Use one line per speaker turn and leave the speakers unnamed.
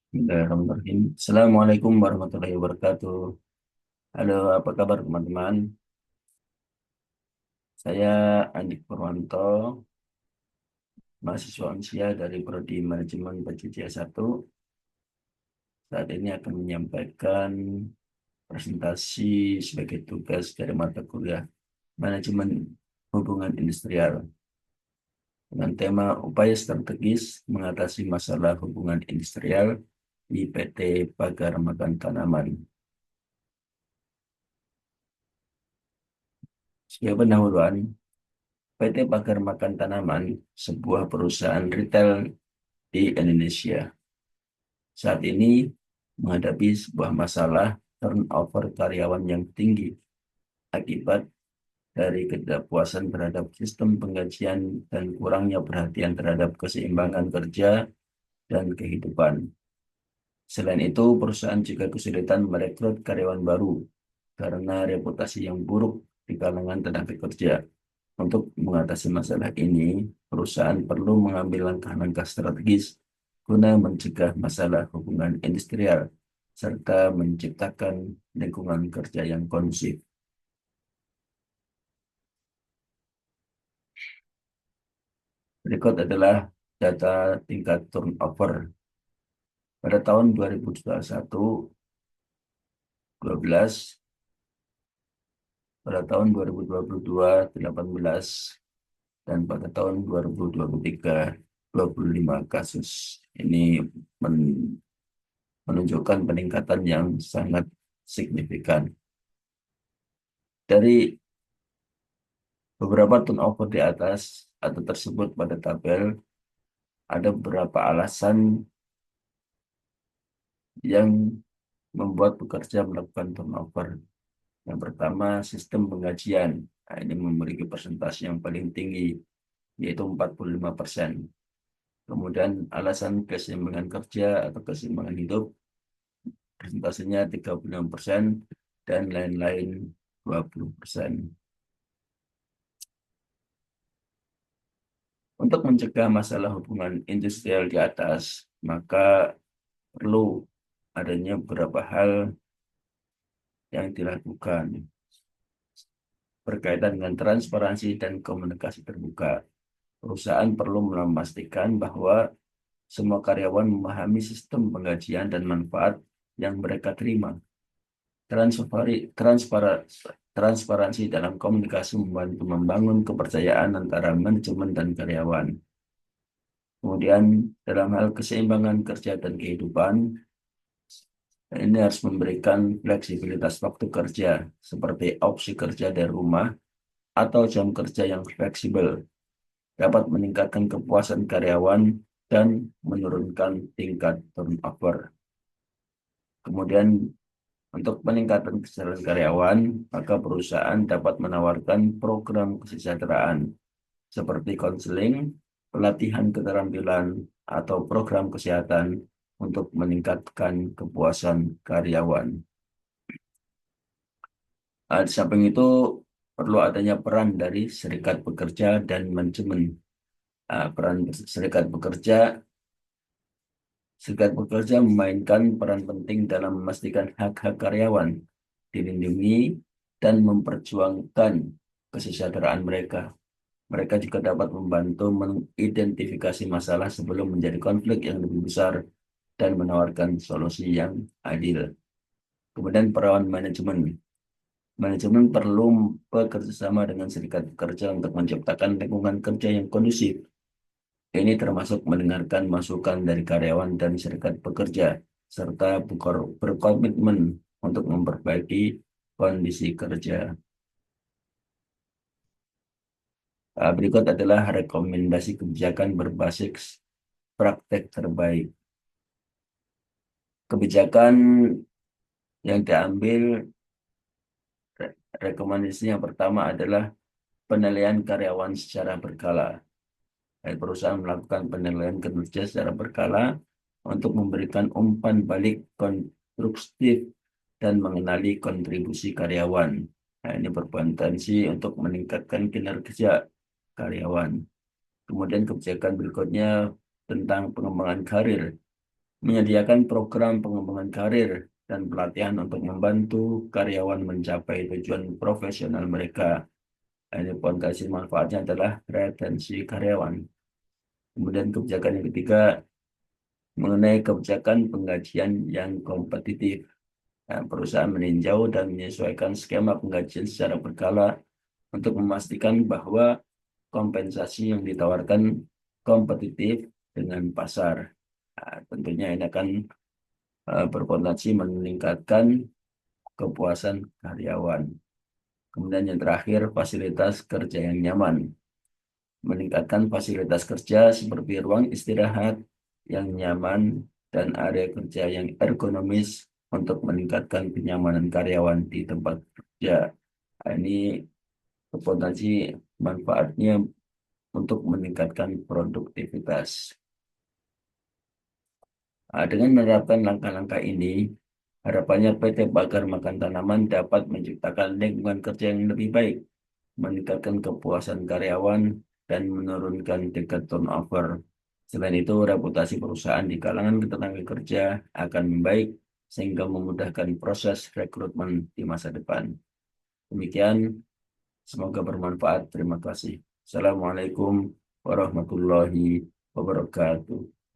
Bismillahirrahmanirrahim. Assalamualaikum warahmatullahi wabarakatuh. Halo, apa kabar teman-teman? Saya Andik Purwanto, mahasiswa Unsia dari Prodi Manajemen PJJ 1. Saat ini akan menyampaikan presentasi sebagai tugas dari mata kuliah Manajemen Hubungan Industrial dengan tema upaya strategis mengatasi masalah hubungan industrial di PT Pagar Makan Tanaman. Sebagai pendahuluan, PT Pagar Makan Tanaman, sebuah perusahaan retail di Indonesia, saat ini menghadapi sebuah masalah turnover karyawan yang tinggi akibat dari ketidakpuasan terhadap sistem penggajian dan kurangnya perhatian terhadap keseimbangan kerja dan kehidupan. Selain itu, perusahaan juga kesulitan merekrut karyawan baru karena reputasi yang buruk di kalangan tenaga kerja. Untuk mengatasi masalah ini, perusahaan perlu mengambil langkah-langkah strategis guna mencegah masalah hubungan industrial serta menciptakan lingkungan kerja yang kondusif. Berikut adalah data tingkat turnover. Pada tahun 2021, 12, pada tahun 2022, 18, dan pada tahun 2023, 25 kasus. Ini menunjukkan peningkatan yang sangat signifikan. Dari beberapa turnover di atas atau tersebut pada tabel, ada beberapa alasan yang membuat pekerja melakukan turnover. Yang pertama, sistem penggajian. Nah, ini memiliki persentase yang paling tinggi, yaitu 45%. Kemudian alasan keseimbangan kerja atau keseimbangan hidup, persentasenya 36%, dan lain-lain 20%. Untuk mencegah masalah hubungan industrial di atas, maka perlu adanya beberapa hal yang dilakukan berkaitan dengan transparansi dan komunikasi terbuka. Perusahaan perlu memastikan bahwa semua karyawan memahami sistem penggajian dan manfaat yang mereka terima. Transparansi dalam komunikasi membantu membangun kepercayaan antara manajemen dan karyawan. Kemudian, dalam hal keseimbangan kerja dan kehidupan, ini harus memberikan fleksibilitas waktu kerja, seperti opsi kerja dari rumah atau jam kerja yang fleksibel, dapat meningkatkan kepuasan karyawan dan menurunkan tingkat turnover. Kemudian, untuk peningkatan kesejahteraan karyawan, maka perusahaan dapat menawarkan program kesejahteraan seperti konseling, pelatihan keterampilan, atau program kesehatan untuk meningkatkan kepuasan karyawan. Di samping itu, perlu adanya peran dari serikat pekerja dan manajemen. Peran serikat pekerja, serikat pekerja memainkan peran penting dalam memastikan hak-hak karyawan dilindungi dan memperjuangkan kesejahteraan mereka. Mereka juga dapat membantu mengidentifikasi masalah sebelum menjadi konflik yang lebih besar dan menawarkan solusi yang adil. Kemudian peran manajemen. Manajemen perlu bekerja sama dengan serikat pekerja untuk menciptakan lingkungan kerja yang kondusif. Ini termasuk mendengarkan masukan dari karyawan dan serikat pekerja, serta berkomitmen untuk memperbaiki kondisi kerja. Berikut adalah rekomendasi kebijakan berbasis praktek terbaik. Kebijakan yang diambil, rekomendasi yang pertama adalah penilaian karyawan secara berkala. Perusahaan melakukan penilaian kinerja secara berkala untuk memberikan umpan balik konstruktif dan mengenali kontribusi karyawan. Nah, ini berpotensi untuk meningkatkan kinerja karyawan. Kemudian kebijakan berikutnya tentang pengembangan karir. menyediakan program pengembangan karir dan pelatihan untuk membantu karyawan mencapai tujuan profesional mereka. Ini potensi manfaatnya adalah retensi karyawan. Kemudian kebijakan yang ketiga mengenai kebijakan penggajian yang kompetitif. Nah, perusahaan meninjau dan menyesuaikan skema penggajian secara berkala untuk memastikan bahwa kompensasi yang ditawarkan kompetitif dengan pasar. Nah, tentunya ini akan berpotensi meningkatkan kepuasan karyawan. Kemudian yang terakhir, fasilitas kerja yang nyaman. Meningkatkan fasilitas kerja seperti ruang istirahat yang nyaman dan area kerja yang ergonomis untuk meningkatkan kenyamanan karyawan di tempat kerja. Nah, ini potensi manfaatnya untuk meningkatkan produktivitas. Nah, dengan menerapkan langkah-langkah ini, harapannya PT Pagar Makan Tanaman dapat menciptakan lingkungan kerja yang lebih baik, meningkatkan kepuasan karyawan, dan menurunkan tingkat turnover. Selain itu, reputasi perusahaan di kalangan tenaga kerja akan membaik sehingga memudahkan proses rekrutmen di masa depan. Demikian, semoga bermanfaat. Terima kasih. Assalamualaikum warahmatullahi wabarakatuh.